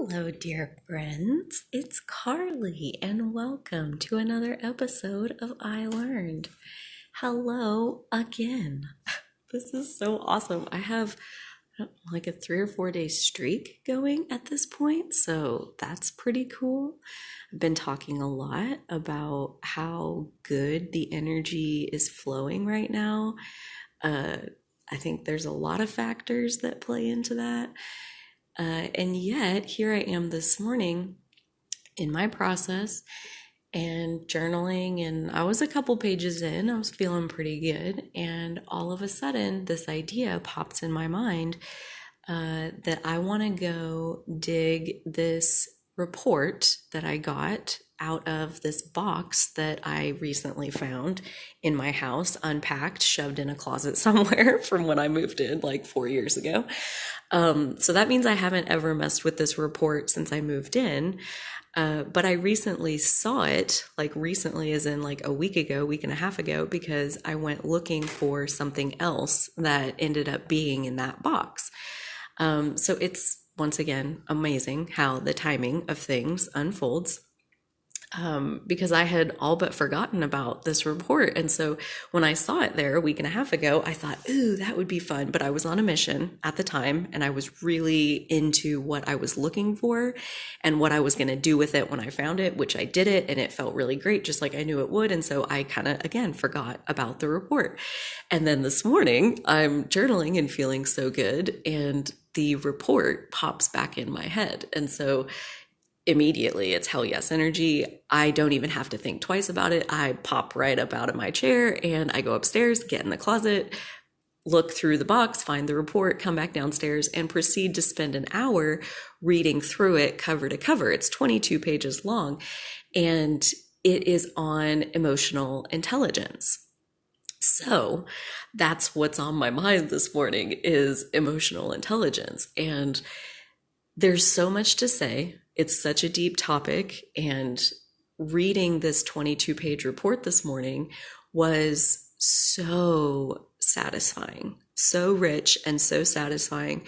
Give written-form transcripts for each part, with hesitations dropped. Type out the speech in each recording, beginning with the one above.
Hello, dear friends. It's Carly, and welcome to another episode of I Learned. Hello again. This is so awesome. I have like a 3 or 4 day streak going at this point, so that's pretty cool. I've been talking a lot about how good the energy is flowing right now. Uh, I think there's a lot of factors that play into that. And yet, here I am this morning in my process and journaling, and I was a couple pages in. I was feeling pretty good. And all of a sudden, this idea pops in my mind that I want to go dig this report that I got out of this box that I recently found in my house, unpacked, shoved in a closet somewhere from when I moved in like 4 years ago. So that means I haven't ever messed with this report since I moved in. But I recently saw it, like recently as in like a week ago, week and a half ago, because I went looking for something else that ended up being in that box. So it's once again amazing how the timing of things unfolds. Because I had all but forgotten about this report. And so when I saw it there a week and a half ago, I thought, ooh, that would be fun. But I was on a mission at the time, and I was really into what I was looking for and what I was going to do with it when I found it, which I did it, and it felt really great, just like I knew it would. And so I kind of, again, forgot about the report. And then this morning, I'm journaling and feeling so good, and the report pops back in my head. And so immediately it's hell yes energy. I don't even have to think twice about it. I pop right up out of my chair and I go upstairs, get in the closet, look through the box, find the report, come back downstairs, and proceed to spend an hour reading through it cover to cover. It's 22 pages long, and it is on emotional intelligence. So that's what's on my mind this morning is emotional intelligence. And there's so much to say. It's such a deep topic. And reading this 22-page report this morning was so satisfying, so rich and so satisfying.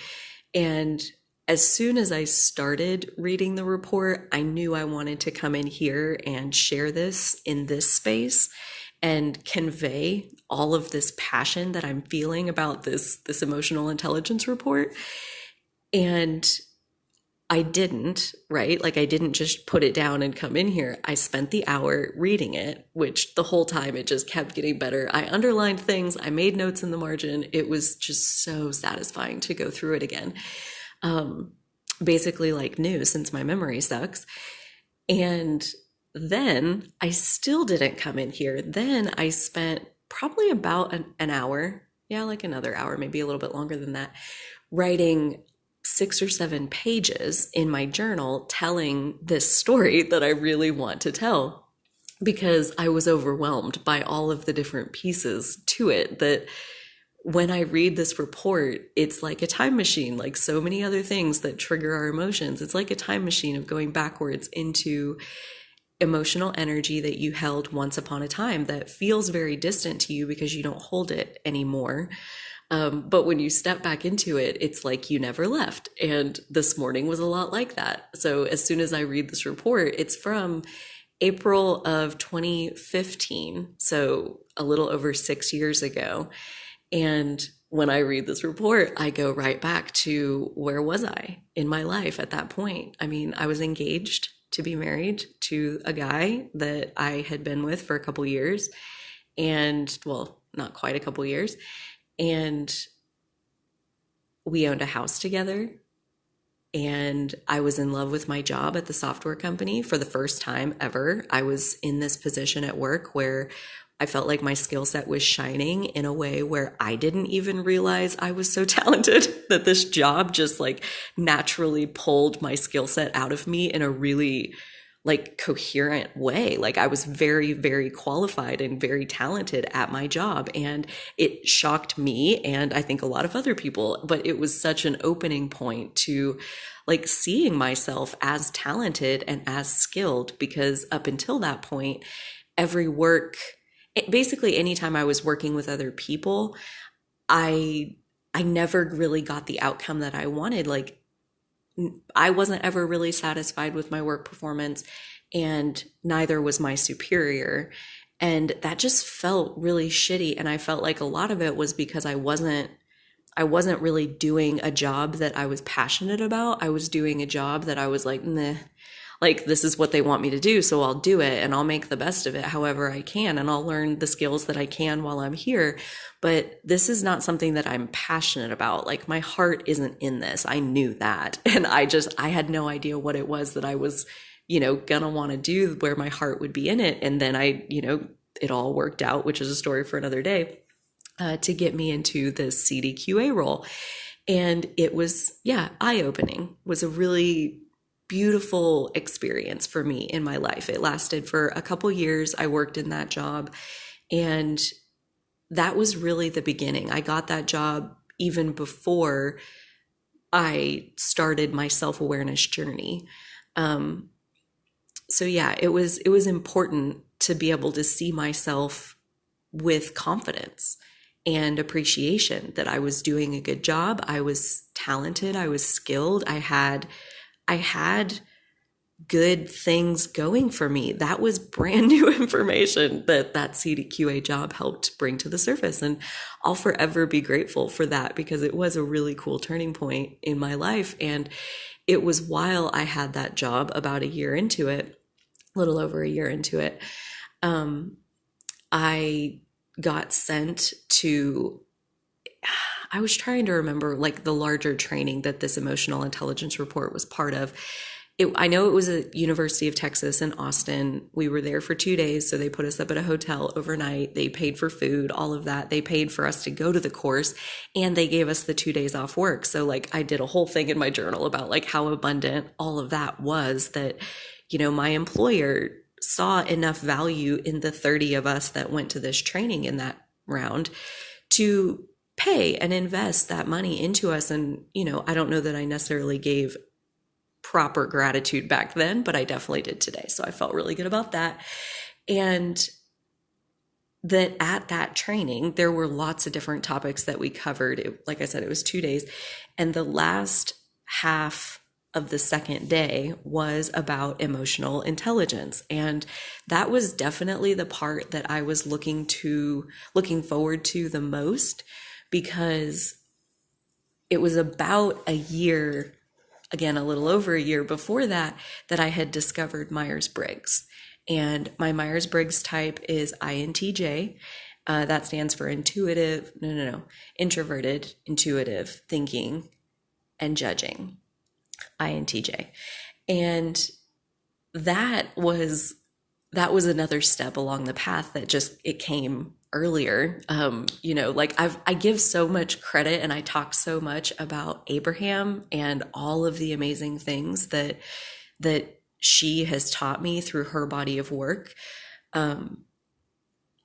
And as soon as I started reading the report, I knew I wanted to come in here and share this in this space and convey all of this passion that I'm feeling about this emotional intelligence report. And I didn't, right? Like I didn't just put it down and come in here. I spent the hour reading it, which the whole time it just kept getting better. I underlined things, I made notes in the margin. It was just so satisfying to go through it again. Basically like new since my memory sucks. And then I still didn't come in here. Then I spent probably about an hour, yeah, like another hour, maybe a little bit longer than that, writing 6 or 7 pages in my journal telling this story that I really want to tell because I was overwhelmed by all of the different pieces to it that when I read this report, it's like a time machine, like so many other things that trigger our emotions. It's like a time machine of going backwards into emotional energy that you held once upon a time that feels very distant to you because you don't hold it anymore. But when you step back into it, it's like you never left. And this morning was a lot like that. So as soon as I read this report, it's from April of 2015. So a little over 6 years ago. And when I read this report, I go right back to where was I in my life at that point? I mean, I was engaged to be married to a guy that I had been with for a couple years. And well, not quite a couple years. And we owned a house together, and I was in love with my job at the software company for the first time ever. I was in this position at work where I felt like my skill set was shining in a way where I didn't even realize I was so talented that this job just like naturally pulled my skill set out of me in a really like coherent way. Like I was very, very qualified and very talented at my job. And it shocked me and I think a lot of other people, but it was such an opening point to like seeing myself as talented and as skilled because up until that point, every work, basically anytime I was working with other people, I I never really got the outcome that I wanted. Like I wasn't ever really satisfied with my work performance, and neither was my superior. And that just felt really shitty. And I felt like a lot of it was because I wasn't really doing a job that I was passionate about. I was doing a job that I was like, nah, like this is what they want me to do, so I'll do it and I'll make the best of it however I can, and I'll learn the skills that I can while I'm here. But this is not something that I'm passionate about. Like my heart isn't in this. I knew that. And I had no idea what it was that I was, gonna want to do, where my heart would be in it. And then it all worked out, which is a story for another day, to get me into this CDQA role. And it was, yeah, eye-opening. It was a really beautiful experience for me in my life. It lasted for a couple years. I worked in that job, and that was really the beginning. I got that job even before I started my self-awareness journey. So yeah, it was important to be able to see myself with confidence and appreciation that I was doing a good job. I was talented, I was skilled, I had good things going for me. That was brand new information that CDQA job helped bring to the surface. And I'll forever be grateful for that, because it was a really cool turning point in my life. And it was while I had that job, about a year into it, a little over a year into it, I got sent to, I was trying to remember like the larger training that this emotional intelligence report was part of. I know it was at University of Texas in Austin. We were there for 2 days. So they put us up at a hotel overnight. They paid for food, all of that. They paid for us to go to the course, and they gave us the 2 days off work. So like I did a whole thing in my journal about like how abundant all of that was, that, my employer saw enough value in the 30 of us that went to this training in that round to pay and invest that money into us. And, I don't know that I necessarily gave proper gratitude back then, but I definitely did today. So I felt really good about that. And that at that training, there were lots of different topics that we covered. Like I said, it was 2 days. And the last half of the second day was about emotional intelligence. And that was definitely the part that I was looking forward to the most, because it was about a year, again, a little over a year before that, that I had discovered Myers-Briggs. And my Myers-Briggs type is INTJ. That stands for introverted, intuitive, thinking, and judging. INTJ. And that was another step along the path that just, it came earlier. Like I give so much credit and I talk so much about Abraham and all of the amazing things that she has taught me through her body of work.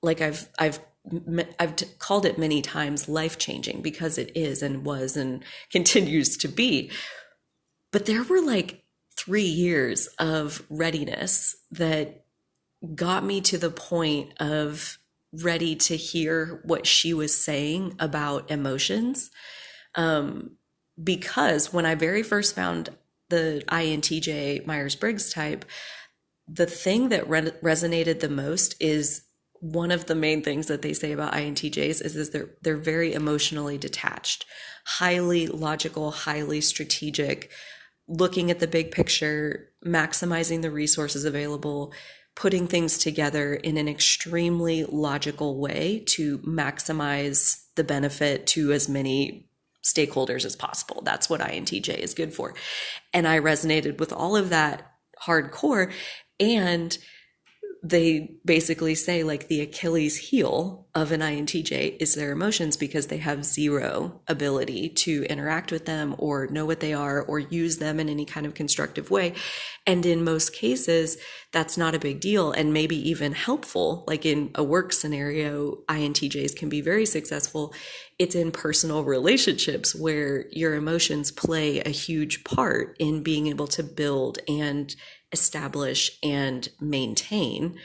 Like I've called it many times life-changing, because it is and was and continues to be. But there were like 3 years of readiness that got me to the point of ready to hear what she was saying about emotions. Because when I very first found the INTJ Myers-Briggs type, the thing that resonated the most is, one of the main things that they say about INTJs is they're very emotionally detached, highly logical, highly strategic, looking at the big picture, maximizing the resources available, putting things together in an extremely logical way to maximize the benefit to as many stakeholders as possible. That's what INTJ is good for. And I resonated with all of that hardcore. And they basically say like the Achilles heel of an INTJ is their emotions, because they have zero ability to interact with them or know what they are or use them in any kind of constructive way. And in most cases, that's not a big deal, and maybe even helpful. Like in a work scenario, INTJs can be very successful. It's in personal relationships where your emotions play a huge part in being able to build and establish and maintain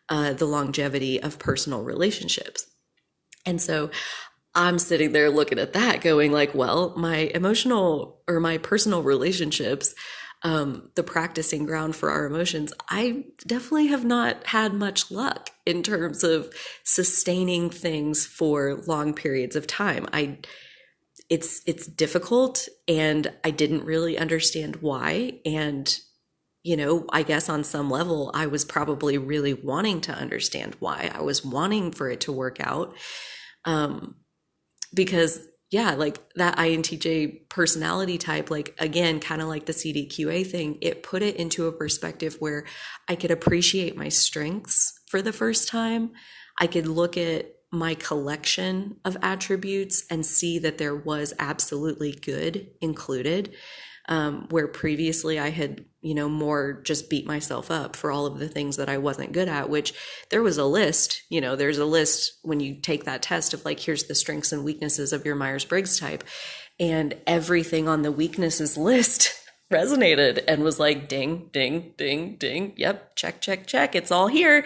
the longevity of personal relationships. And so I'm sitting there looking at that going like, well, my emotional or my personal relationships, the practicing ground for our emotions, I definitely have not had much luck in terms of sustaining things for long periods of time. It's difficult, and I didn't really understand why. And I guess on some level, I was probably really wanting to understand why. I was wanting for it to work out. Um, because yeah, like that INTJ personality type, like again, kind of like the CDQA thing, it put it into a perspective where I could appreciate my strengths for the first time. I could look at my collection of attributes and see that there was absolutely good included, where previously I had, more just beat myself up for all of the things that I wasn't good at, which there was a list, there's a list when you take that test of like, here's the strengths and weaknesses of your Myers-Briggs type. And everything on the weaknesses list resonated and was like, ding, ding, ding, ding. Yep. Check, check, check. It's all here.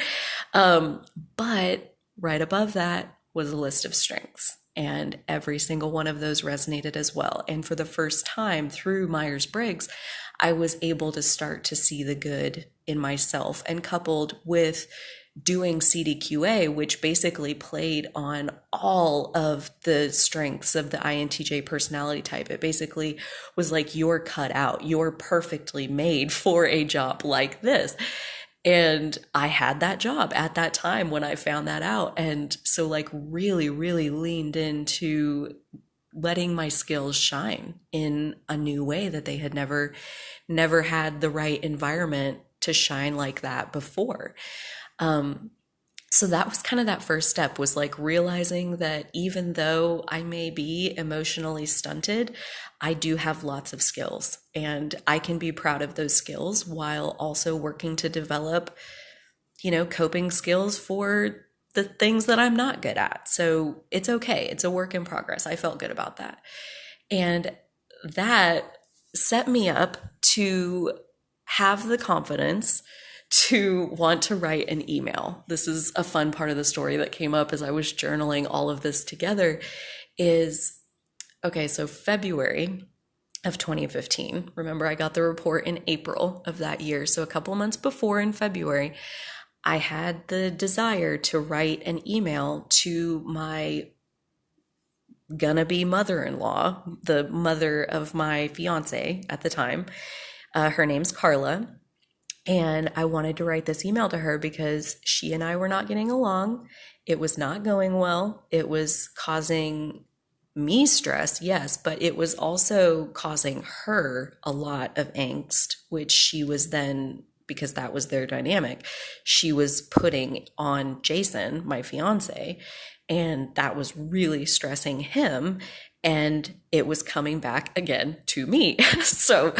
But right above that was a list of strengths. And every single one of those resonated as well. And for the first time through Myers-Briggs, I was able to start to see the good in myself, and coupled with doing CDQA, which basically played on all of the strengths of the INTJ personality type. It basically was like, you're cut out, you're perfectly made for a job like this. And I had that job at that time when I found that out. And so, like, really, really leaned into letting my skills shine in a new way that they had never had the right environment to shine like that before. So that was kind of that first step, was like realizing that even though I may be emotionally stunted, I do have lots of skills, and I can be proud of those skills while also working to develop, coping skills for the things that I'm not good at. So it's okay. It's a work in progress. I felt good about that. And that set me up to have the confidence to want to write an email. This is a fun part of the story that came up as I was journaling all of this together. Is okay, so February of 2015. Remember, I got the report in April of that year. So a couple months before, in February, I had the desire to write an email to my gonna be mother-in-law, the mother of my fiance at the time. Her name's Carla. And I wanted to write this email to her because she and I were not getting along. It was not going well. It was causing me stress, yes, but it was also causing her a lot of angst, which she was then, because that was their dynamic, she was putting on Jason, my fiance, and that was really stressing him. And it was coming back again to me. So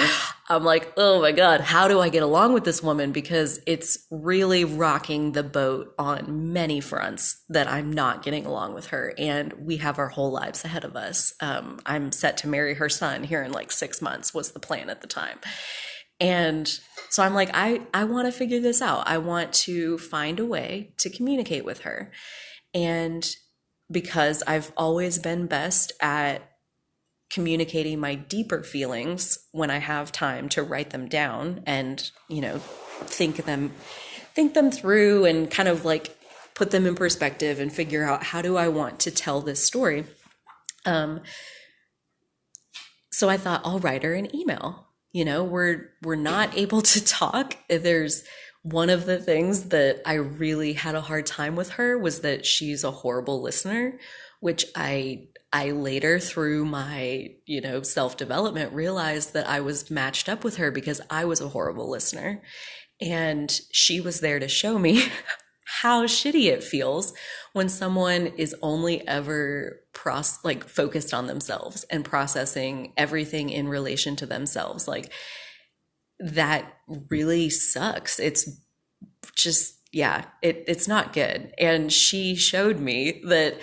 I'm like, oh my God, how do I get along with this woman? Because it's really rocking the boat on many fronts that I'm not getting along with her. And we have our whole lives ahead of us. I'm set to marry her son here in like 6 months, was the plan at the time. And so I'm like, I want to figure this out. I want to find a way to communicate with her. And because I've always been best at communicating my deeper feelings when I have time to write them down and, think them through and kind of like put them in perspective and figure out, how do I want to tell this story? So I thought, I'll write her an email. We're not able to talk. There's one of the things that I really had a hard time with her was that she's a horrible listener, which I later, through my, self-development, realized that I was matched up with her because I was a horrible listener. And she was there to show me how shitty it feels when someone is only ever focused on themselves and processing everything in relation to themselves. Like, that really sucks. It's just, yeah, it's not good. And she showed me that,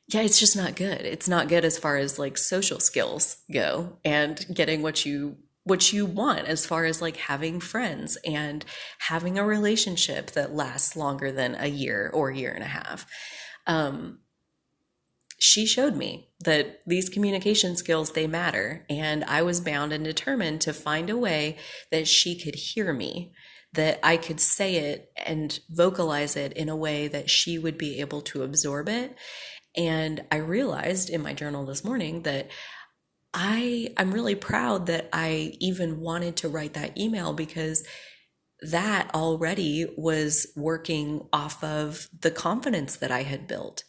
yeah, it's just not good. It's not good as far as like social skills go and getting what you want, as far as like having friends and having a relationship that lasts longer than a year or a year and a half. she showed me that these communication skills, they matter. And I was bound and determined to find a way that she could hear me, that I could say it and vocalize it in a way that she would be able to absorb it. And I realized in my journal this morning that I'm really proud that I even wanted to write that email, because that already was working off of the confidence that I had built.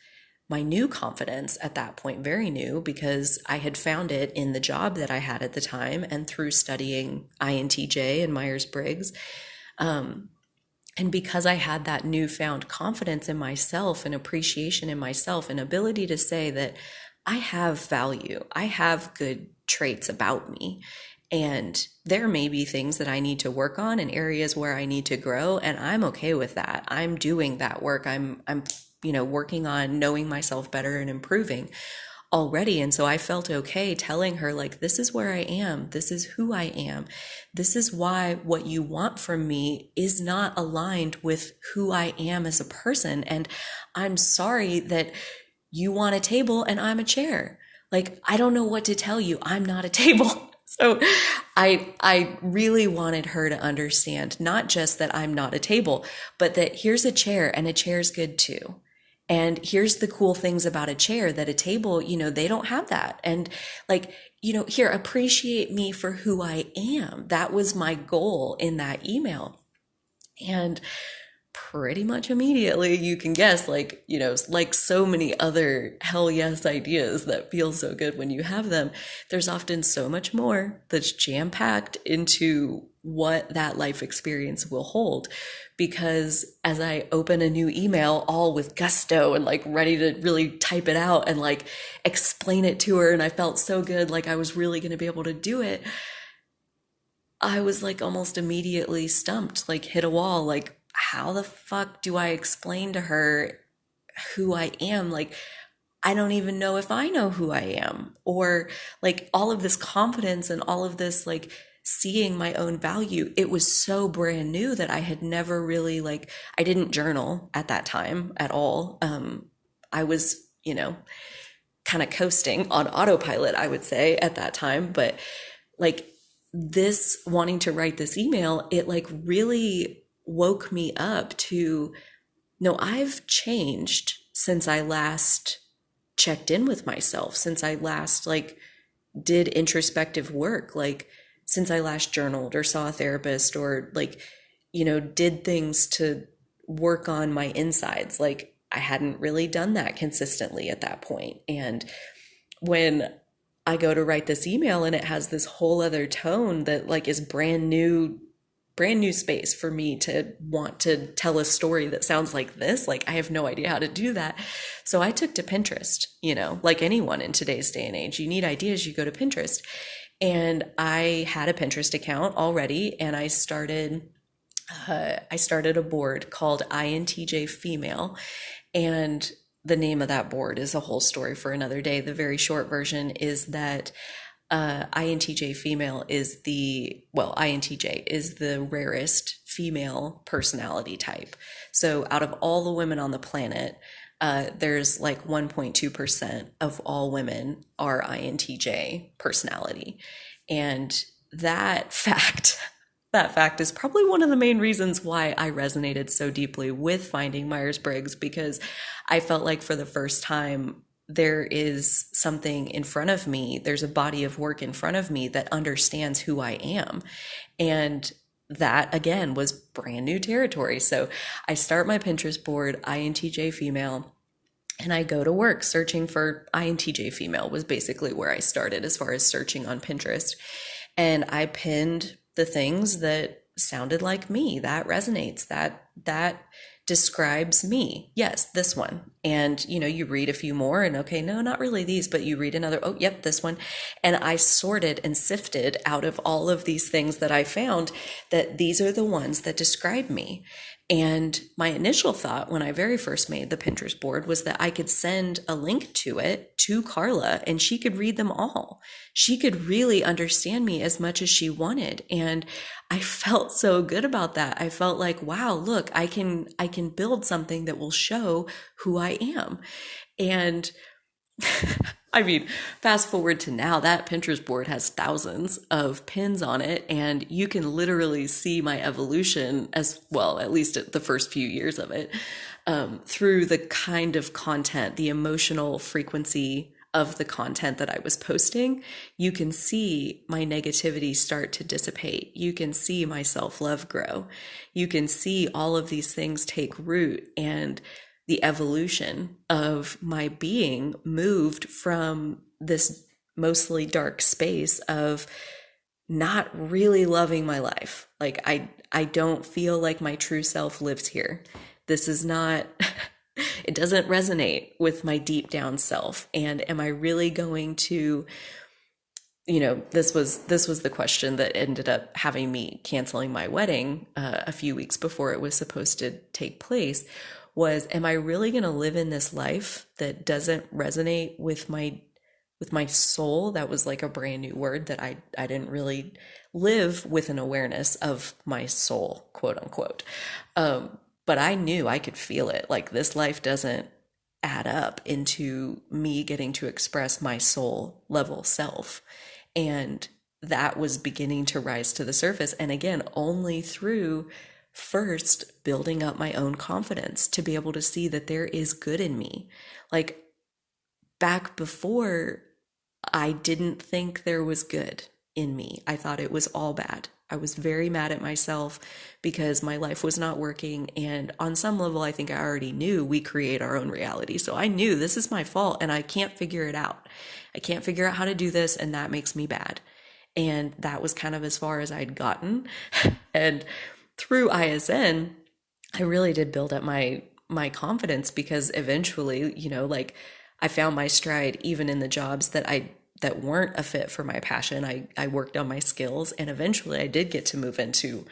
My new confidence at that point, very new, because I had found it in the job that I had at the time and through studying INTJ and Myers-Briggs. And because I had that newfound confidence in myself and appreciation in myself and ability to say that I have value, I have good traits about me, and there may be things that I need to work on and areas where I need to grow, and I'm okay with that. I'm doing that work. I'm working on knowing myself better and improving already. And so I felt okay telling her, like, this is where I am. This is who I am. This is why what you want from me is not aligned with who I am as a person. And I'm sorry that you want a table and I'm a chair. Like, I don't know what to tell you. I'm not a table. So I really wanted her to understand not just that I'm not a table, but that here's a chair and a chair's good too. And here's the cool things about a chair that a table, they don't have that. And like, here, appreciate me for who I am. That was my goal in that email. And pretty much immediately, you can guess, like, like so many other hell yes ideas that feel so good when you have them, there's often so much more that's jam packed into what that life experience will hold. Because as I open a new email all with gusto and like ready to really type it out and like explain it to her, and I felt so good, like I was really going to be able to do it, I was like almost immediately stumped, like hit a wall. Like, how the fuck do I explain to her who I am? Like, I don't even know if I know who I am. Or like all of this confidence and all of this, like, seeing my own value. It was so brand new that I had never really, like, I didn't journal at that time at all. I was, kind of coasting on autopilot, I would say, at that time. But like, this wanting to write this email, it like really woke me up to, no, I've changed since I last checked in with myself, since I last like did introspective work, like since I last journaled or saw a therapist or like, did things to work on my insides. Like, I hadn't really done that consistently at that point. And when I go to write this email and it has this whole other tone that like is brand new space for me to want to tell a story that sounds like this. Like, I have no idea how to do that. So I took to Pinterest, like anyone in today's day and age, you need ideas, you go to Pinterest. And I had a Pinterest account already, and I started a board called INTJ Female, and the name of that board is a whole story for another day. The very short version is that INTJ female is INTJ is the rarest female personality type. So out of all the women on the planet, there's like 1.2% of all women are INTJ personality. And that fact is probably one of the main reasons why I resonated so deeply with finding Myers-Briggs, because I felt like for the first time, there is something in front of me. There's a body of work in front of me that understands who I am. And that, again, was brand new territory. So I start my Pinterest board, INTJ female, and I go to work searching for INTJ female was basically where I started as far as searching on Pinterest. And I pinned the things that sounded like me, that resonates, that describes me. Yes, this one. And you read a few more and okay, no, not really these, but you read another, oh, yep, this one. And I sorted and sifted out of all of these things that I found that these are the ones that describe me. And my initial thought when I very first made the Pinterest board was that I could send a link to it to Carla and she could read them all. She could really understand me as much as she wanted. And I felt so good about that. I felt like, wow, look, I can build something that will show who I am. And I mean, fast forward to now, that Pinterest board has thousands of pins on it, and you can literally see my evolution as well, at least at the first few years of it, through the kind of content, the emotional frequency of the content that I was posting. You can see my negativity start to dissipate. You can see my self love grow. You can see all of these things take root, and the evolution of my being moved from this mostly dark space of not really loving my life. Like I don't feel like my true self lives here. This is not it doesn't resonate with my deep down self. And am I really going to, this was the question that ended up having me canceling my wedding a few weeks before it was supposed to take place, was am I really going to live in this life that doesn't resonate with my soul? That was like a brand new word that I didn't really live with an awareness of my soul, quote unquote. But I knew I could feel it. Like this life doesn't add up into me getting to express my soul level self. And that was beginning to rise to the surface. And again, only through first building up my own confidence to be able to see that there is good in me. Like back before, I didn't think there was good in me. I thought it was all bad. I was very mad at myself because my life was not working. And on some level, I think I already knew we create our own reality. So I knew this is my fault and I can't figure it out. I can't figure out how to do this, and that makes me bad. And that was kind of as far as I'd gotten. And through ISN, I really did build up my confidence because eventually, like I found my stride even in the jobs that weren't a fit for my passion. I worked on my skills, and eventually I did get to move into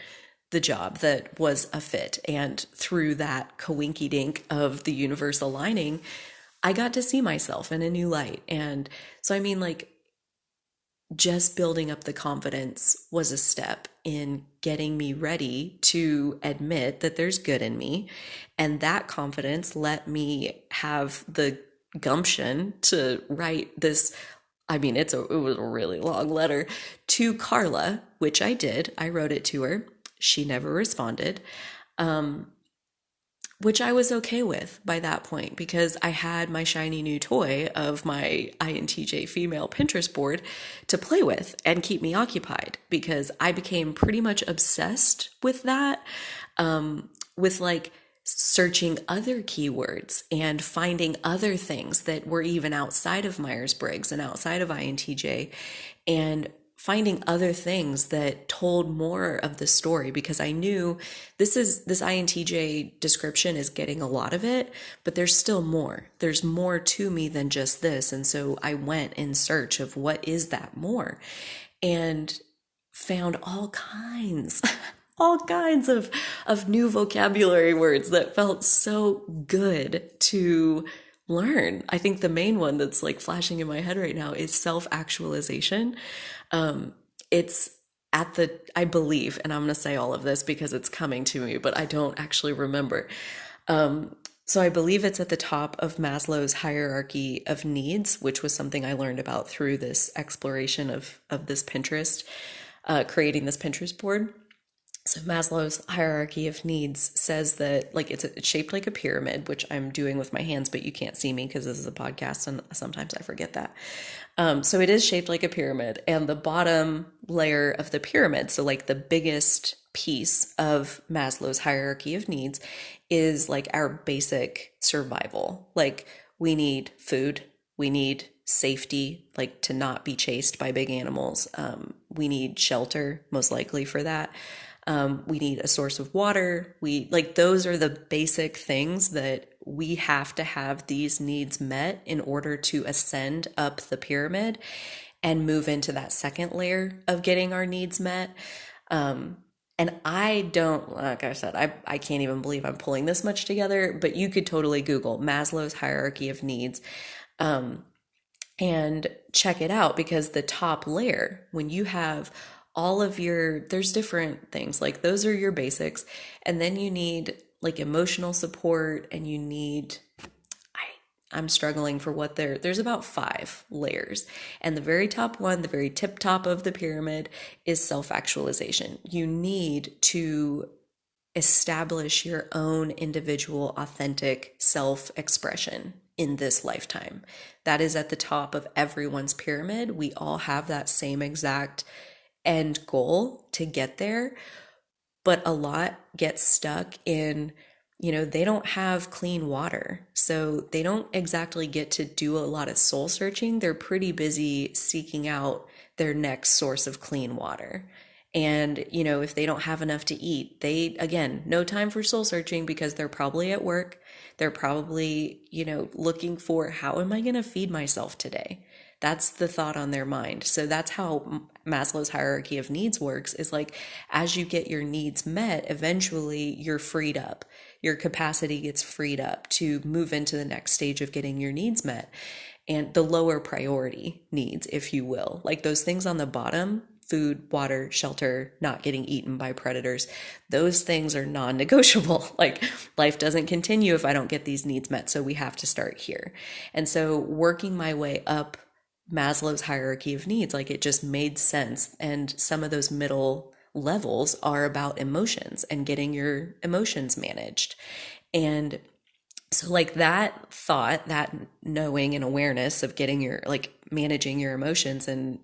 the job that was a fit. And through that coinky dink of the universe aligning, I got to see myself in a new light. And so, I mean, like, just building up the confidence was a step in getting me ready to admit that there's good in me. And that confidence let me have the gumption to write this. I mean, it was a really long letter to Carla, which I did. I wrote it to her. She never responded. Which I was okay with by that point because I had my shiny new toy of my INTJ female Pinterest board to play with and keep me occupied, because I became pretty much obsessed with that, with like searching other keywords and finding other things that were even outside of Myers-Briggs and outside of INTJ, and finding other things that told more of the story, because I knew this INTJ description is getting a lot of it, but there's still more. There's more to me than just this. And so I went in search of what is that more, and found all kinds all kinds of new vocabulary words that felt so good to learn. I think the main one that's like flashing in my head right now is self-actualization. It's at the, I believe, and I'm going to say all of this because it's coming to me, but I don't actually remember. So I believe it's at the top of Maslow's hierarchy of needs, which was something I learned about through this exploration of this Pinterest, creating this Pinterest board. So Maslow's hierarchy of needs says that, like, it's shaped like a pyramid, which I'm doing with my hands, but you can't see me because this is a podcast and sometimes I forget that. So it is shaped like a pyramid, and the bottom layer of the pyramid, so like the biggest piece of Maslow's hierarchy of needs, is like our basic survival. Like we need food, we need safety, like to not be chased by big animals. We need shelter, most likely for that. We need a source of water. We like those are the basic things that we have to have these needs met in order to ascend up the pyramid and move into that second layer of getting our needs met. And I don't, like I said, I can't even believe I'm pulling this much together, but you could totally Google Maslow's hierarchy of needs. And check it out, because the top layer, when you have all of your, there's different things, like those are your basics, and then you need like emotional support, and you need, I'm struggling for what there's about 5 layers. And the very top one, the very tip top of the pyramid is self-actualization. You need to establish your own individual authentic self-expression in this lifetime. That is at the top of everyone's pyramid. We all have that same exact end goal to get there, but a lot get stuck in, they don't have clean water. So they don't exactly get to do a lot of soul searching. They're pretty busy seeking out their next source of clean water. And, if they don't have enough to eat, again, no time for soul searching because they're probably at work. They're probably, looking for how am I going to feed myself today? That's the thought on their mind. So that's how Maslow's hierarchy of needs works, is like as you get your needs met, eventually you're freed up. Your capacity gets freed up to move into the next stage of getting your needs met. And the lower priority needs, if you will, like those things on the bottom, food, water, shelter, not getting eaten by predators, those things are non-negotiable. Like life doesn't continue if I don't get these needs met. So we have to start here. And so working my way up Maslow's hierarchy of needs, like it just made sense. And some of those middle levels are about emotions and getting your emotions managed. And so like that thought, that knowing and awareness of getting your, like managing your emotions and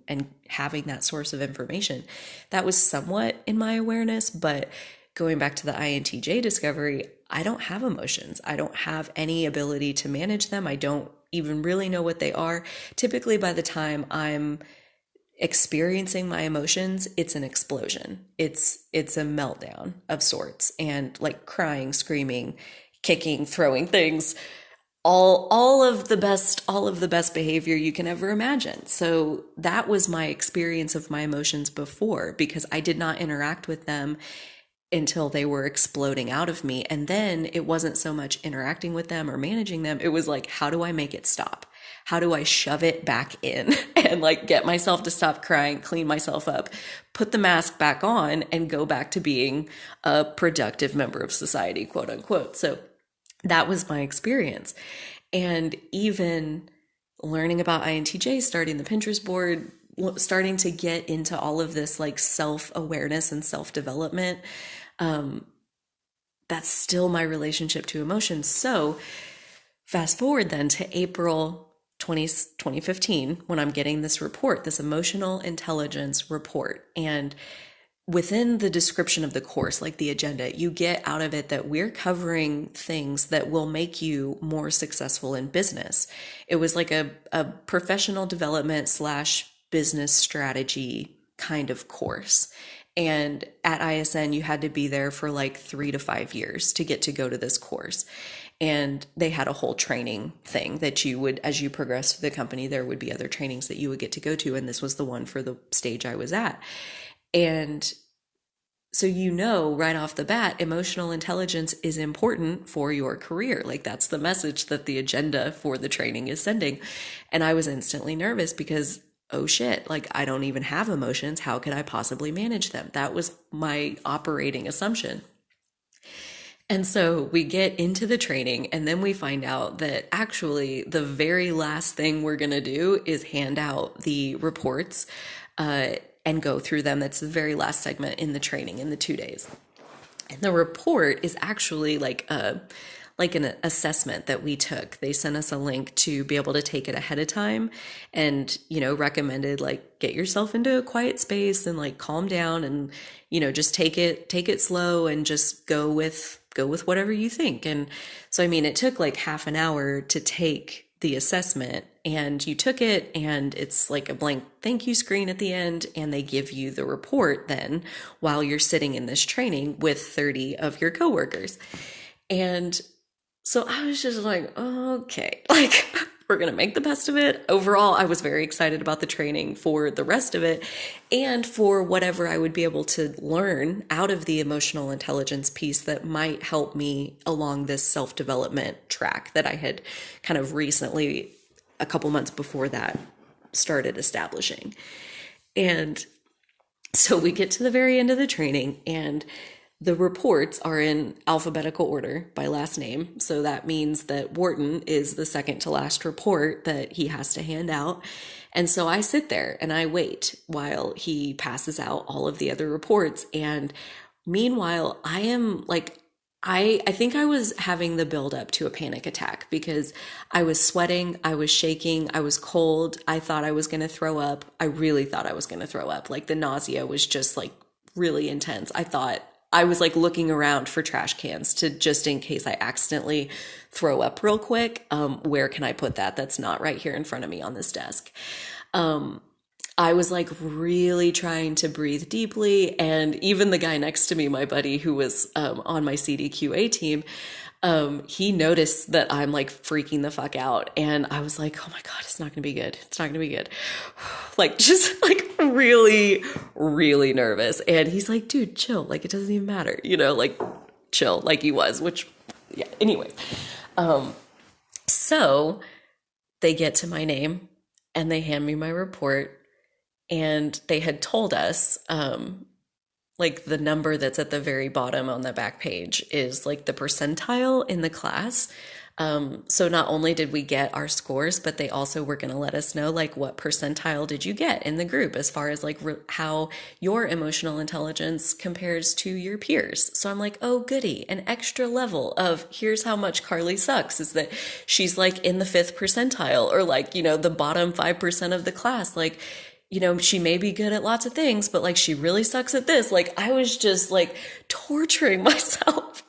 having that source of information, that was somewhat in my awareness. But going back to the INTJ discovery, I don't have emotions. I don't have any ability to manage them. I don't even really know what they are. Typically by the time I'm experiencing my emotions, it's an explosion. It's a meltdown of sorts, and like crying, screaming, kicking, throwing things, all of the best behavior you can ever imagine. So that was my experience of my emotions before, because I did not interact with them until they were exploding out of me. And then it wasn't so much interacting with them or managing them. It was like, how do I make it stop? How do I shove it back in and like get myself to stop crying, clean myself up, put the mask back on, and go back to being a productive member of society, quote unquote. So that was my experience. And even learning about INTJ, starting the Pinterest board, starting to get into all of this like self-awareness and self-development, that's still my relationship to emotions. So fast forward then to April 2015, when I'm getting this report, this emotional intelligence report. And within the description of the course, like the agenda, you get out of it that we're covering things that will make you more successful in business. It was like a professional development slash business strategy kind of course. And at ISN, you had to be there for like 3 to 5 years to get to go to this course. And they had a whole training thing that you would, as you progress through the company, there would be other trainings that you would get to go to. And this was the one for the stage I was at. And so, right off the bat, emotional intelligence is important for your career. Like that's the message that the agenda for the training is sending. And I was instantly nervous because, oh shit, like I don't even have emotions. How could I possibly manage them? That was my operating assumption. And so we get into the training, and then we find out that actually the very last thing we're going to do is hand out the reports and go through them. That's the very last segment in the training in the 2 days. And the report is actually like an assessment that we took. They sent us a link to be able to take it ahead of time, and recommended like get yourself into a quiet space and like calm down, and just take it slow and just go with whatever you think. And so I mean it took like half an hour to take the assessment, and you took it, and it's like a blank thank you screen at the end, and they give you the report then while you're sitting in this training with 30 of your coworkers. And so I was just like, okay, like we're going to make the best of it. Overall, I was very excited about the training for the rest of it and for whatever I would be able to learn out of the emotional intelligence piece that might help me along this self-development track that I had kind of recently, a couple months before that, started establishing. And so we get to the very end of the training, and the reports are in alphabetical order by last name. So that means that Wharton is the second to last report that he has to hand out. And so I sit there and I wait while he passes out all of the other reports. And meanwhile, I am like, I think I was having the build up to a panic attack because I was sweating, I was shaking, I was cold. I thought I was going to throw up. I really thought I was going to throw up. Like the nausea was just like really intense. I thought I was like looking around for trash cans to just in case I accidentally throw up real quick. Where can I put that? That's not right here in front of me on this desk. Um, I was like really trying to breathe deeply. And even the guy next to me, my buddy who was on my CDQA team, he noticed that I'm like freaking the fuck out. And I was like, oh my God, it's not going to be good. It's not going to be good. Like, just like really, really nervous. And he's like, dude, chill. Like, it doesn't even matter, like chill, like he was, which, yeah, anyway. So they get to my name and they hand me my report. And they had told us, like the number that's at the very bottom on the back page is like the percentile in the class. So not only did we get our scores, but they also were going to let us know like what percentile did you get in the group as far as like how your emotional intelligence compares to your peers. So I'm like, oh goody, an extra level of here's how much Carly sucks is that she's like in the 5th percentile or like, the bottom 5% of the class. Like, she may be good at lots of things, but like she really sucks at this. Like I was just like torturing myself.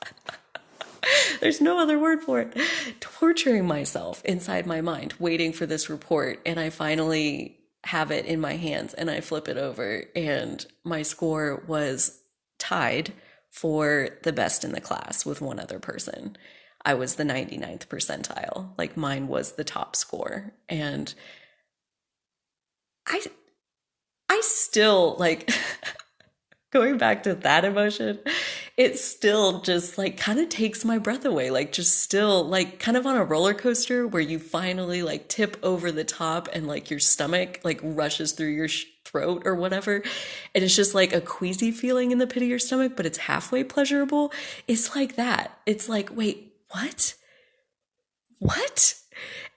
There's no other word for it. Torturing myself inside my mind, waiting for this report. And I finally have it in my hands and I flip it over and my score was tied for the best in the class with one other person. I was the 99th percentile. Like mine was the top score. And I still like going back to that emotion, it still just like kind of takes my breath away. Like just still like kind of on a roller coaster where you finally like tip over the top and like your stomach like rushes through your throat or whatever. And it's just like a queasy feeling in the pit of your stomach, but it's halfway pleasurable. It's like that. It's like, wait, what? What?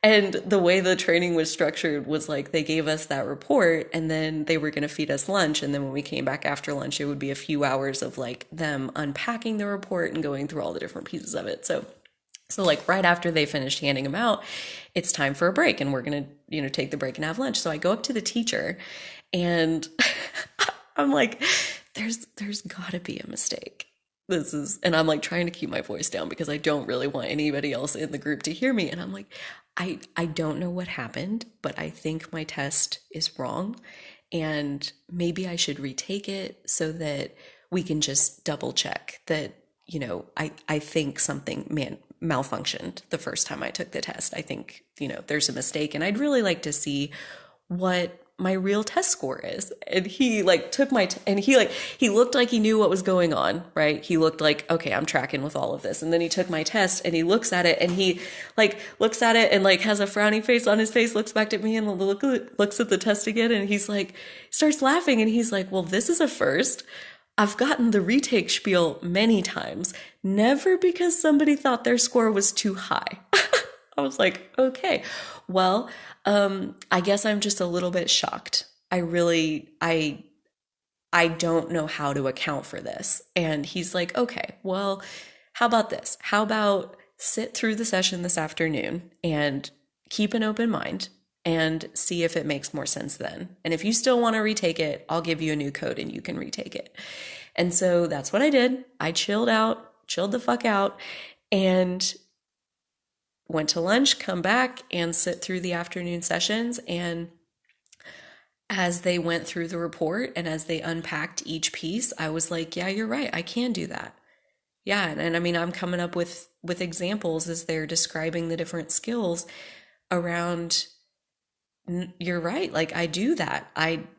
And the way the training was structured was like they gave us that report and then they were going to feed us lunch. And then when we came back after lunch, it would be a few hours of like them unpacking the report and going through all the different pieces of it. So like right after they finished handing them out, it's time for a break and we're going to, take the break and have lunch. So I go up to the teacher and I'm like, there's gotta be a mistake. And I'm like trying to keep my voice down because I don't really want anybody else in the group to hear me. And I'm like, I don't know what happened, but I think my test is wrong. And maybe I should retake it so that we can just double check that, I think something malfunctioned the first time I took the test. I think, there's a mistake. And I'd really like to see what my real test score is. And he like took and he looked like he knew what was going on, right? He looked like, okay, I'm tracking with all of this. And then he took my test and he looks at it and he like looks at it and like has a frowny face on his face, looks back at me and looks at the test again. And he's like, starts laughing and he's like, well, this is a first. I've gotten the retake spiel many times, never because somebody thought their score was too high. I was like, okay, well, I guess I'm just a little bit shocked. I don't know how to account for this. And he's like, okay, well, how about this? How about sit through the session this afternoon and keep an open mind and see if it makes more sense then. And if you still want to retake it, I'll give you a new code and you can retake it. And so that's what I did. I chilled the fuck out and went to lunch, come back and sit through the afternoon sessions. And as they went through the report and as they unpacked each piece, I was like, yeah, you're right. I can do that. Yeah. And I mean, I'm coming up with examples as they're describing the different skills around, you're right. Like I do that.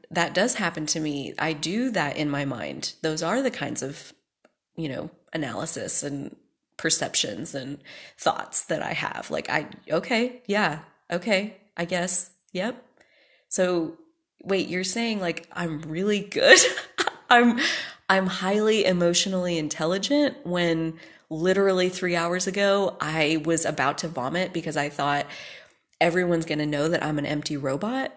That does happen to me. I do that in my mind. Those are the kinds of, analysis and perceptions and thoughts that I have. Like okay, yeah, okay, I guess, yep. So wait, you're saying like I'm really good? I'm highly emotionally intelligent when literally 3 hours ago I was about to vomit because I thought everyone's going to know that I'm an empty robot.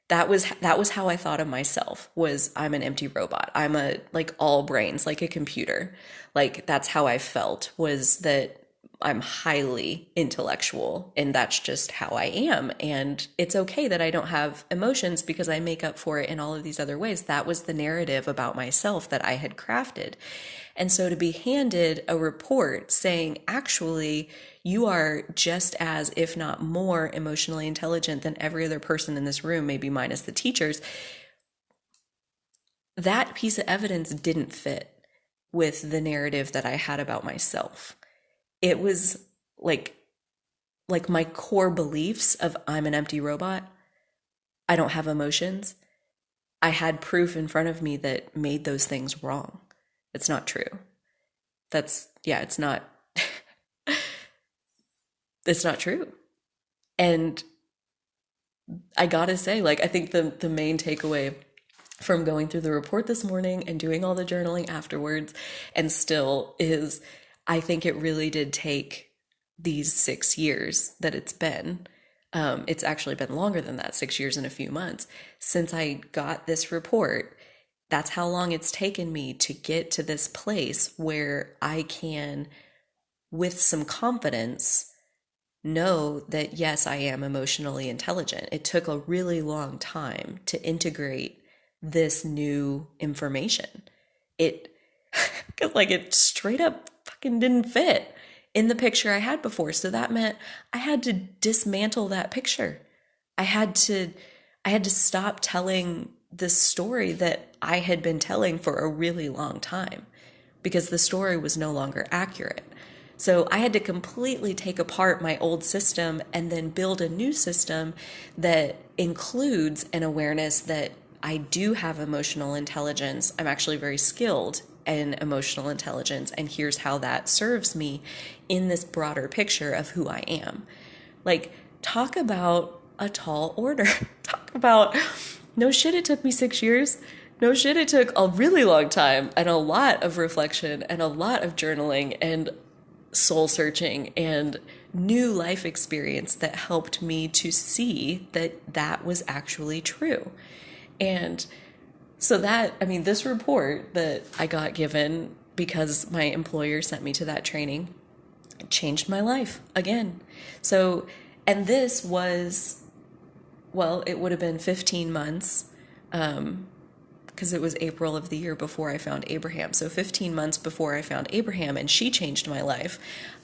That was how I thought of myself, was I'm an empty robot. I'm a like all brains, like a computer. Like that's how I felt, was that I'm highly intellectual and that's just how I am. And it's okay that I don't have emotions because I make up for it in all of these other ways. That was the narrative about myself that I had crafted. And so to be handed a report saying, actually, you are just as, if not more, emotionally intelligent than every other person in this room, maybe minus the teachers, that piece of evidence didn't fit with the narrative that I had about myself. It was like my core beliefs of I'm an empty robot, I don't have emotions. I had proof in front of me that made those things wrong. It's not true. Yeah, it's not true. And I gotta say, like, I think the main takeaway from going through the report this morning and doing all the journaling afterwards and still is, I think it really did take these 6 years that it's been. It's actually been longer than that, 6 years and a few months since I got this report. That's how long it's taken me to get to this place where I can, with some confidence, know that yes, I am emotionally intelligent. It took a really long time to integrate this new information. It, because like it straight up fucking didn't fit in the picture I had before. So that meant I had to dismantle that picture. I had to, I had to stop telling this story that I had been telling for a really long time because the story was no longer accurate. So I had to completely take apart my old system and then build a new system that includes an awareness that I do have emotional intelligence. I'm actually very skilled in emotional intelligence, and here's how that serves me in this broader picture of who I am. Like, talk about a tall order. Talk about, no shit, it took me 6 years. No shit, it took a really long time and a lot of reflection and a lot of journaling and soul searching and new life experience that helped me to see that that was actually true. And so that, I mean, this report that I got given because my employer sent me to that training changed my life again. So, and this was, well, it would have been 15 months, because it was April of the year before I found Abraham. So 15 months before I found Abraham and she changed my life,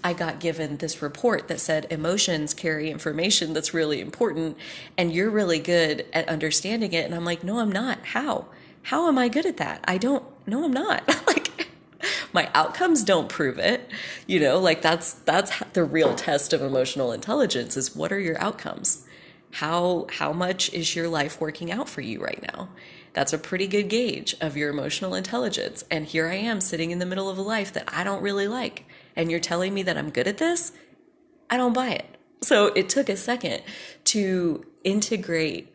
I got given this report that said emotions carry information that's really important and you're really good at understanding it. And I'm like, no, I'm not. How? How am I good at that? I don't, no, I'm not. Like, my outcomes don't prove it. Like that's the real test of emotional intelligence, is what are your outcomes? How much is your life working out for you right now? That's a pretty good gauge of your emotional intelligence. And here I am sitting in the middle of a life that I don't really like. And you're telling me that I'm good at this? I don't buy it. So it took a second to integrate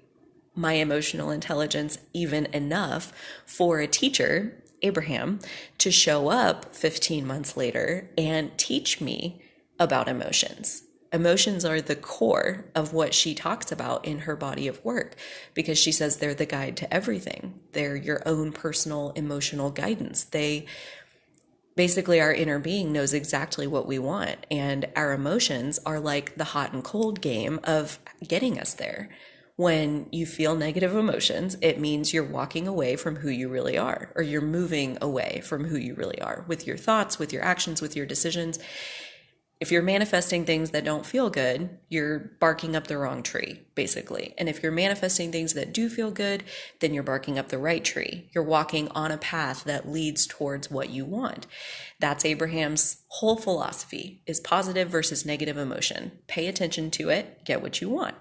my emotional intelligence even enough for a teacher, Abraham, to show up 15 months later and teach me about emotions. Emotions are the core of what she talks about in her body of work, because she says they're the guide to everything. They're your own personal emotional guidance. They basically, our inner being knows exactly what we want, and our emotions are like the hot and cold game of getting us there. When you feel negative emotions, it means you're walking away from who you really are, or you're moving away from who you really are with your thoughts, with your actions, with your decisions. If you're manifesting things that don't feel good, you're barking up the wrong tree, basically. And if you're manifesting things that do feel good, then you're barking up the right tree. You're walking on a path that leads towards what you want. That's Abraham's whole philosophy, is positive versus negative emotion. Pay attention to it, get what you want.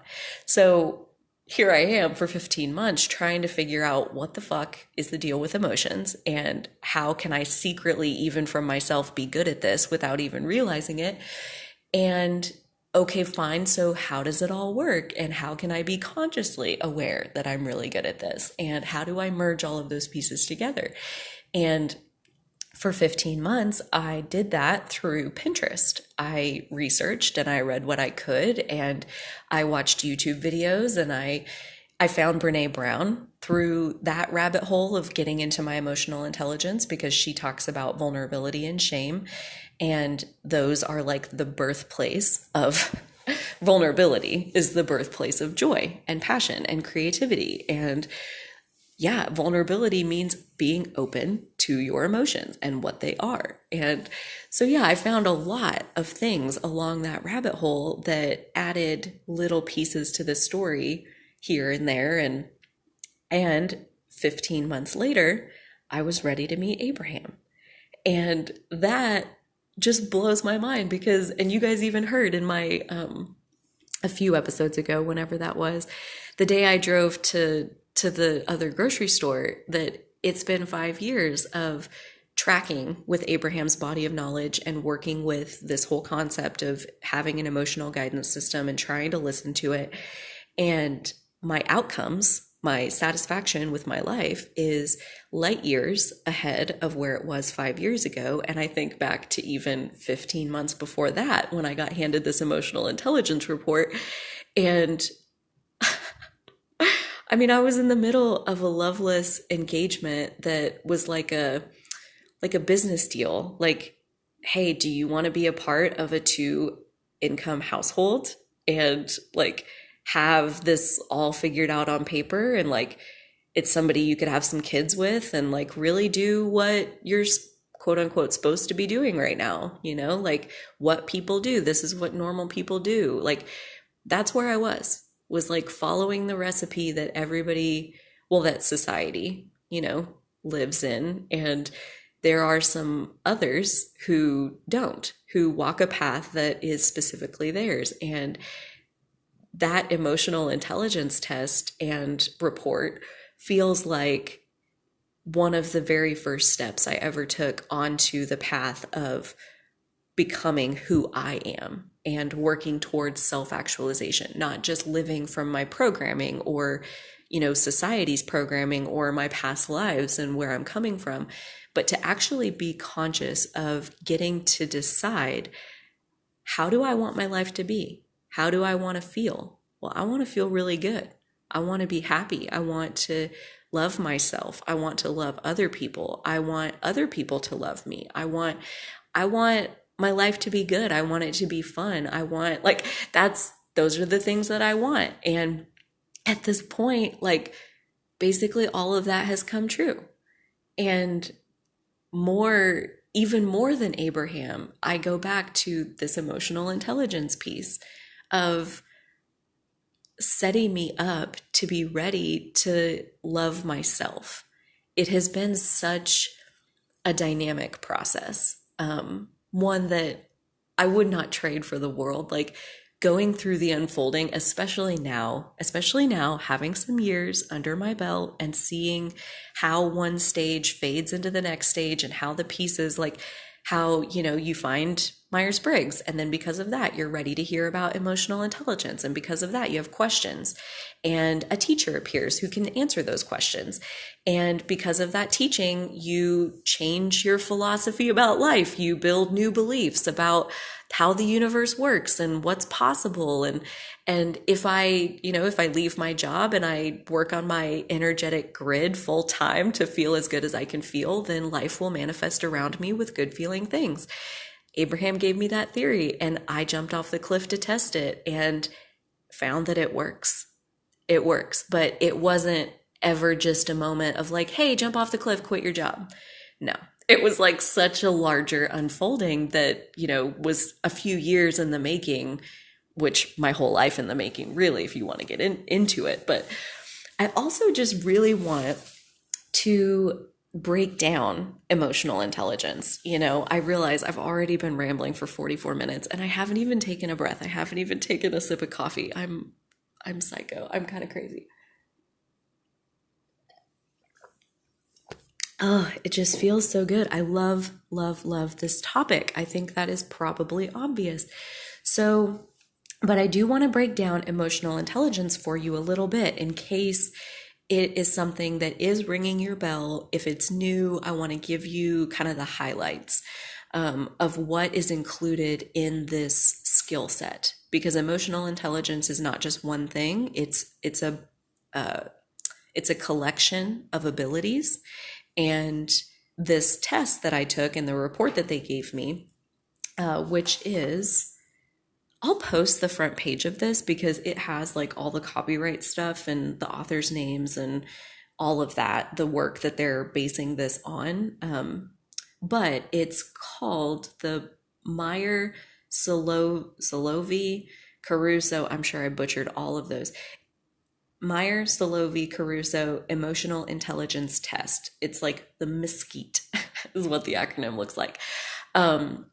So here I am for 15 months trying to figure out what the fuck is the deal with emotions and how can I secretly, even from myself, be good at this without even realizing it. And okay, fine. So how does it all work? And how can I be consciously aware that I'm really good at this? And how do I merge all of those pieces together? And for 15 months, I did that through Pinterest. I researched and I read what I could, and I watched YouTube videos, and I found Brene Brown through that rabbit hole of getting into my emotional intelligence, because she talks about vulnerability and shame. And those are like the birthplace of vulnerability, is the birthplace of joy and passion and creativity. And yeah, vulnerability means being open to your emotions and what they are. And so, yeah, I found a lot of things along that rabbit hole that added little pieces to the story here and there. And 15 months later, I was ready to meet Abraham. And that just blows my mind, because, and you guys even heard in my, a few episodes ago, whenever that was, the day I drove to the other grocery store, that it's been 5 years of tracking with Abraham's body of knowledge and working with this whole concept of having an emotional guidance system and trying to listen to it. And my outcomes, my satisfaction with my life is light years ahead of where it was 5 years ago. And I think back to even 15 months before that, when I got handed this emotional intelligence report. And I mean, I was in the middle of a loveless engagement that was like a business deal. Like, hey, do you want to be a part of a two income household and like have this all figured out on paper, and like it's somebody you could have some kids with and like really do what you're quote unquote supposed to be doing right now, like what people do. This is what normal people do. Like that's where I was like following the recipe that everybody, well, that society, lives in. And there are some others who don't, who walk a path that is specifically theirs. And that emotional intelligence test and report feels like one of the very first steps I ever took onto the path of becoming who I am and working towards self-actualization, not just living from my programming or, society's programming or my past lives and where I'm coming from, but to actually be conscious of getting to decide, how do I want my life to be? How do I want to feel? Well, I want to feel really good. I want to be happy. I want to love myself. I want to love other people. I want other people to love me. I want my life to be good. I want it to be fun. I want, like, those are the things that I want. And at this point, like, basically all of that has come true. And even more than Abraham, I go back to this emotional intelligence piece of setting me up to be ready to love myself. It has been such a dynamic process, one that I would not trade for the world. Like going through the unfolding, especially now, having some years under my belt and seeing how one stage fades into the next stage, and how the pieces, like how, you find Myers-Briggs, and then because of that, you're ready to hear about emotional intelligence. And because of that, you have questions, and a teacher appears who can answer those questions. And because of that teaching, you change your philosophy about life. You build new beliefs about how the universe works and what's possible. And if I leave my job and I work on my energetic grid full time to feel as good as I can feel, then life will manifest around me with good feeling things. Abraham gave me that theory, and I jumped off the cliff to test it and found that it works. It works, but it wasn't ever just a moment of like, hey, jump off the cliff, quit your job. No, it was like such a larger unfolding that, was a few years in the making, which my whole life in the making, really, if you want to get into it. But I also just really want to break down emotional intelligence. I realize I've already been rambling for 44 minutes and I haven't even taken a breath. I haven't even taken a sip of coffee. I'm psycho. I'm kind of crazy. Oh, it just feels so good. I love, love, love this topic. I think that is probably obvious. So, but I do want to break down emotional intelligence for you a little bit in case it is something that is ringing your bell. If it's new, I want to give you kind of the highlights of what is included in this skill set, because emotional intelligence is not just one thing. Uh, it's a collection of abilities. And this test that I took and the report that they gave me, which is, I'll post the front page of this because it has like all the copyright stuff and the author's names and all of that, the work that they're basing this on. But it's called the Meyer Solovey Caruso. I'm sure I butchered all of those. Meyer Solovey Caruso Emotional Intelligence Test. It's like the mesquite is what the acronym looks like. Um,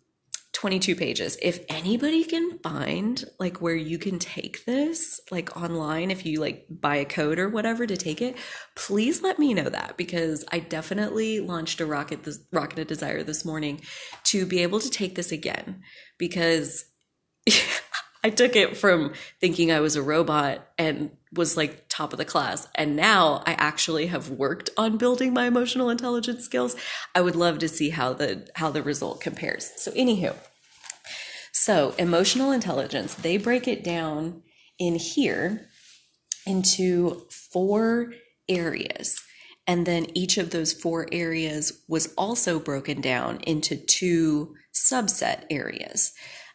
22 pages. If anybody can find like where you can take this, like online, if you like buy a code or whatever to take it, please let me know that, because I definitely launched a rocket of desire this morning to be able to take this again, because I took it from thinking I was a robot and was like top of the class. And now I actually have worked on building my emotional intelligence skills. I would love to see how the result compares. So anywho, so emotional intelligence, they break it down in here into 4 areas. And then each of those 4 areas was also broken down into 2 subset areas.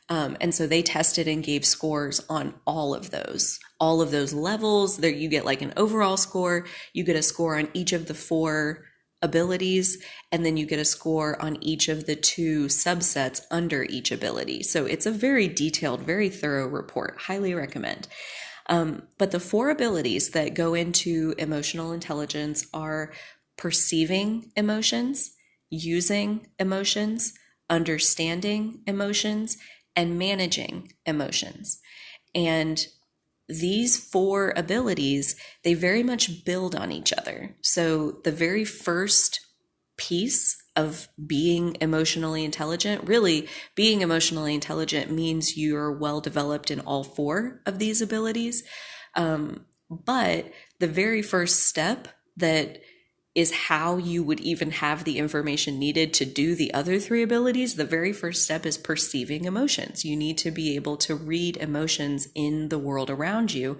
And so they tested and gave scores on all of those levels. There you get like an overall score, you get a score on each of the 4 abilities, and then you get a score on each of the 2 subsets under each ability. So it's a very detailed, very thorough report. Highly recommend. But the 4 abilities that go into emotional intelligence are perceiving emotions, using emotions, understanding emotions, and managing emotions. And these 4 abilities, they very much build on each other. So the very first piece of being emotionally intelligent, really being emotionally intelligent means you're well developed in all 4 of these abilities. But the very first step that is how you would even have the information needed to do the other 3 abilities. The very first step is perceiving emotions. You need to be able to read emotions in the world around you.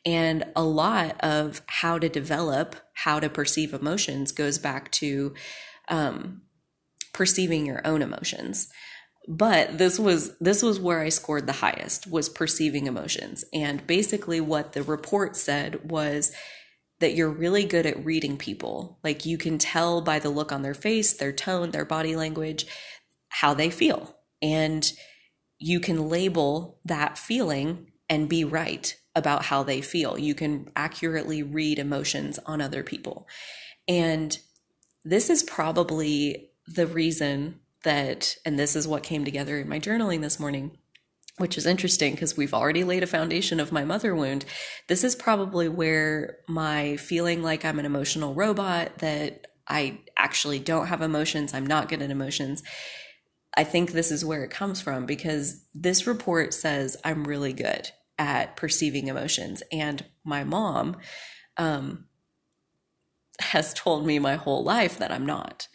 And a lot of how to develop how to perceive emotions goes back to perceiving your own emotions. But this was where I scored the highest, was perceiving emotions. And basically what the report said was that you're really good at reading people. Like you can tell by the look on their face, their tone, their body language, how they feel. And you can label that feeling and be right about how they feel. You can accurately read emotions on other people. And this is probably the reason that, and this is what came together in my journaling this morning, which is interesting because we've already laid a foundation of my mother wound. This is probably where my feeling like I'm an emotional robot, that I actually don't have emotions, I'm not good at emotions. I think this is where it comes from, because this report says I'm really good at perceiving emotions. And my mom has told me my whole life that I'm not.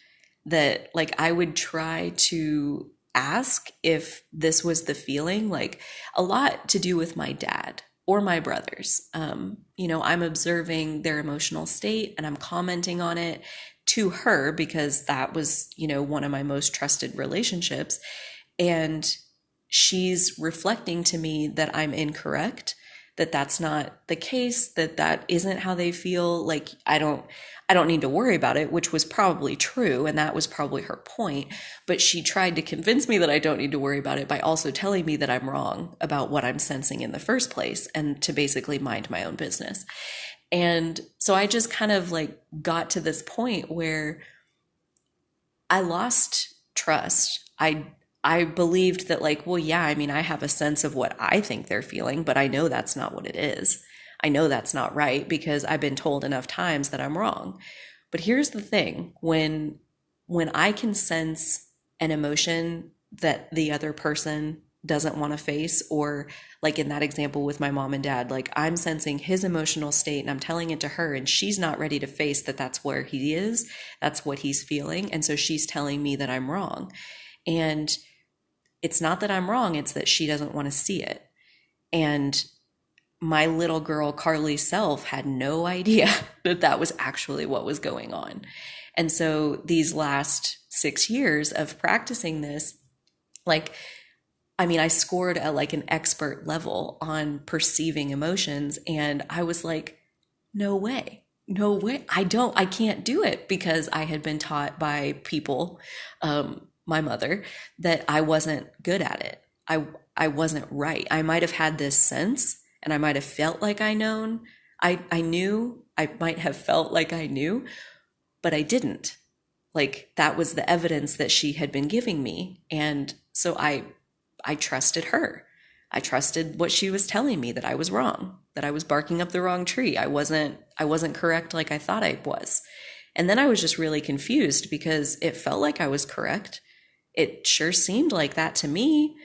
That like I would try to ask if this was the feeling, like a lot to do with my dad or my brothers. I'm observing their emotional state and I'm commenting on it to her because that was, one of my most trusted relationships. And she's reflecting to me that I'm incorrect, that that's not the case, that isn't how they feel. Like I don't need to worry about it, which was probably true. And that was probably her point. But she tried to convince me that I don't need to worry about it by also telling me that I'm wrong about what I'm sensing in the first place, and to basically mind my own business. And so I just kind of like got to this point where I lost trust. I believed that like, well, yeah, I mean, I have a sense of what I think they're feeling, but I know that's not what it is. I know that's not right because I've been told enough times that I'm wrong. But here's the thing, when I can sense an emotion that the other person doesn't want to face, or like in that example with my mom and dad, like I'm sensing his emotional state and I'm telling it to her and she's not ready to face that that's where he is, that's what he's feeling. And so she's telling me that I'm wrong. And it's not that I'm wrong, it's that she doesn't want to see it. And my little girl Carly self had no idea that that was actually what was going on. And so these last 6 years of practicing this, like, I mean, I scored at like an expert level on perceiving emotions. And I was like, no way, no way. I can't do it, because I had been taught by people, my mother, that I wasn't good at it. I wasn't right. I might have had this sense and I might have felt like I knew, I might have felt like I knew, but I didn't. Like that was the evidence that she had been giving me. And so I trusted her. I trusted what she was telling me, that I was wrong, that I was barking up the wrong tree. I wasn't correct like I thought I was. And then I was just really confused because it felt like I was correct. It sure seemed like that to me.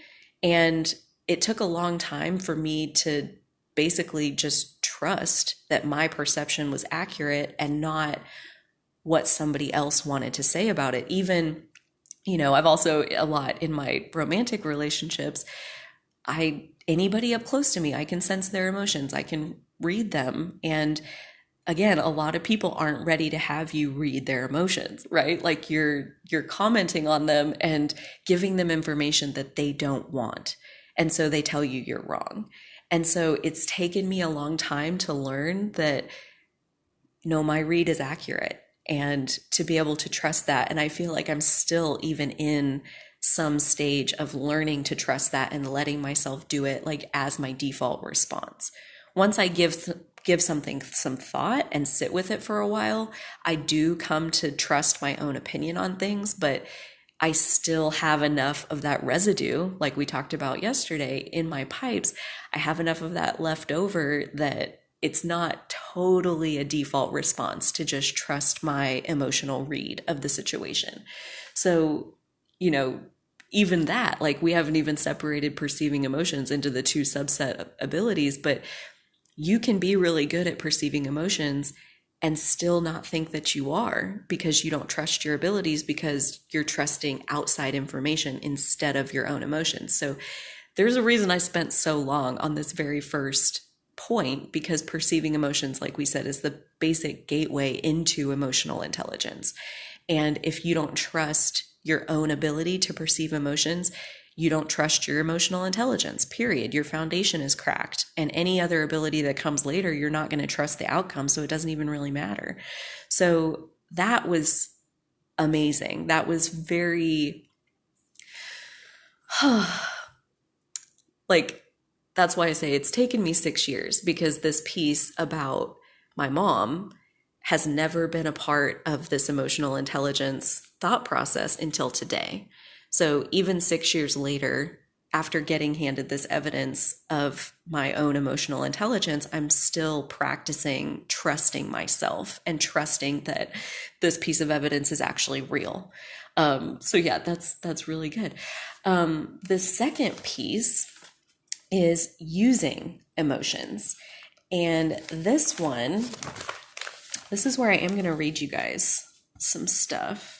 And it took a long time for me to basically just trust that my perception was accurate and not what somebody else wanted to say about it. Even, I've also a lot in my romantic relationships, anybody up close to me, I can sense their emotions. I can read them. And again, a lot of people aren't ready to have you read their emotions, right? Like you're commenting on them and giving them information that they don't want. And so they tell you you're wrong. And so it's taken me a long time to learn that no, my read is accurate, and to be able to trust that. And I feel like I'm still even in some stage of learning to trust that and letting myself do it like as my default response. Once I give something some thought and sit with it for a while, I do come to trust my own opinion on things, but I still have enough of that residue, like we talked about yesterday, in my pipes. I have enough of that left over that it's not totally a default response to just trust my emotional read of the situation. So, even that, like we haven't even separated perceiving emotions into the two subset abilities, but you can be really good at perceiving emotions and still not think that you are, because you don't trust your abilities, because you're trusting outside information instead of your own emotions. So there's a reason I spent so long on this very first point, because perceiving emotions, like we said, is the basic gateway into emotional intelligence. And if you don't trust your own ability to perceive emotions, you don't trust your emotional intelligence, period. Your foundation is cracked. And any other ability that comes later, you're not going to trust the outcome. So it doesn't even really matter. So that was amazing. That was very, like, that's why I say it's taken me 6 years, because this piece about my mom has never been a part of this emotional intelligence thought process until today. So even 6 years later, after getting handed this evidence of my own emotional intelligence, I'm still practicing trusting myself and trusting that this piece of evidence is actually real. So yeah, that's really good. The second piece is using emotions. And this is where I am going to read you guys some stuff.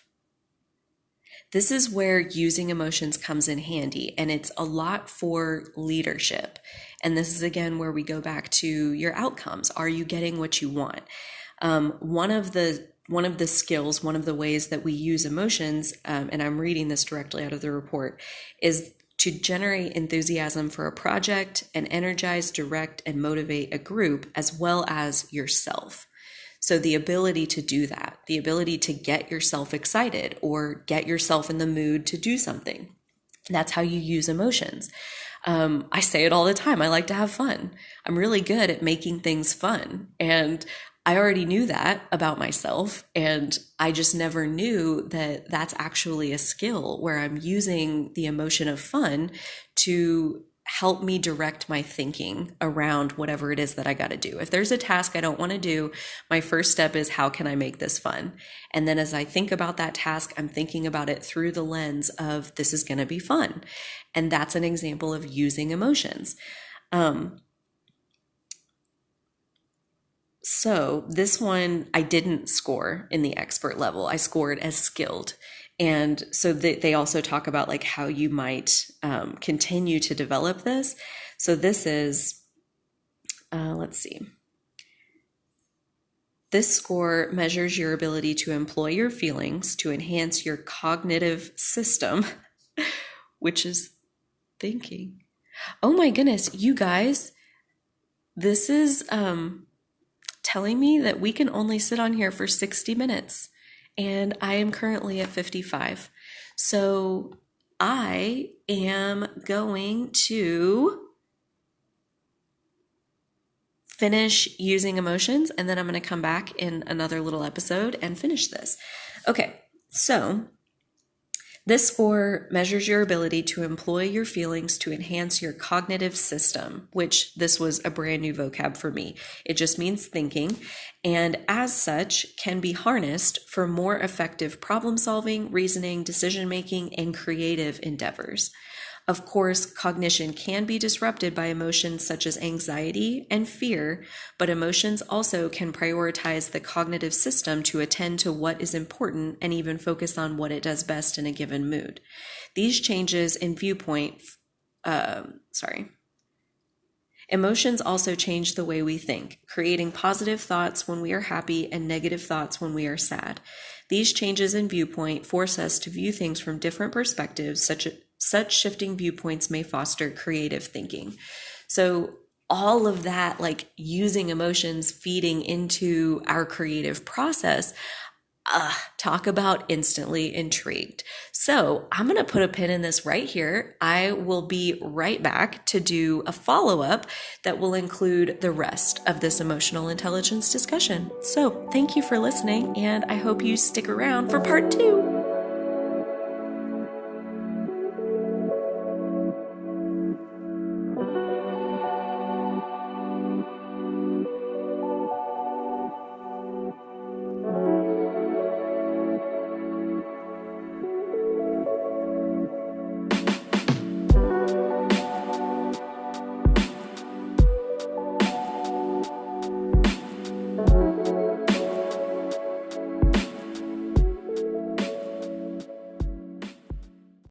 This is where using emotions comes in handy, and it's a lot for leadership. And this is again where we go back to your outcomes. Are you getting what you want? One of the skills, one of the ways that we use emotions, and I'm reading this directly out of the report, is to generate enthusiasm for a project and energize, direct, and motivate a group as well as yourself. So the ability to do that, the ability to get yourself excited or get yourself in the mood to do something. That's how you use emotions. I say it all the time. I like to have fun. I'm really good at making things fun. And I already knew that about myself. And I just never knew that that's actually a skill where I'm using the emotion of fun to help me direct my thinking around whatever it is that I got to do. If there's a task I don't want to do, my first step is how can I make this fun? And then as I think about that task, I'm thinking about it through the lens of this is going to be fun. And that's an example of using emotions. So this one, I didn't score in the expert level. I scored as skilled. And so they also talk about like how you might continue to develop this. So this is, let's see. This score measures your ability to employ your feelings to enhance your cognitive system, which is thinking. Oh my goodness, you guys, this is telling me that we can only sit on here for 60 minutes. And I am currently at 55. So I am going to finish using emotions, and then I'm going to come back in another little episode and finish this. Okay, so this score measures your ability to employ your feelings to enhance your cognitive system, which this was a brand new vocab for me. It just means thinking, and as such can be harnessed for more effective problem solving, reasoning, decision making, and creative endeavors. Of course, cognition can be disrupted by emotions such as anxiety and fear, but emotions also can prioritize the cognitive system to attend to what is important and even focus on what it does best in a given mood. These changes in viewpoint, Emotions also change the way we think, creating positive thoughts when we are happy and negative thoughts when we are sad. These changes in viewpoint force us to view things from different perspectives. Such shifting viewpoints may foster creative thinking. So all of that, like using emotions, feeding into our creative process, talk about instantly intrigued. So I'm going to put a pin in this right here. I will be right back to do a follow-up that will include the rest of this emotional intelligence discussion. So thank you for listening, and I hope you stick around for part 2.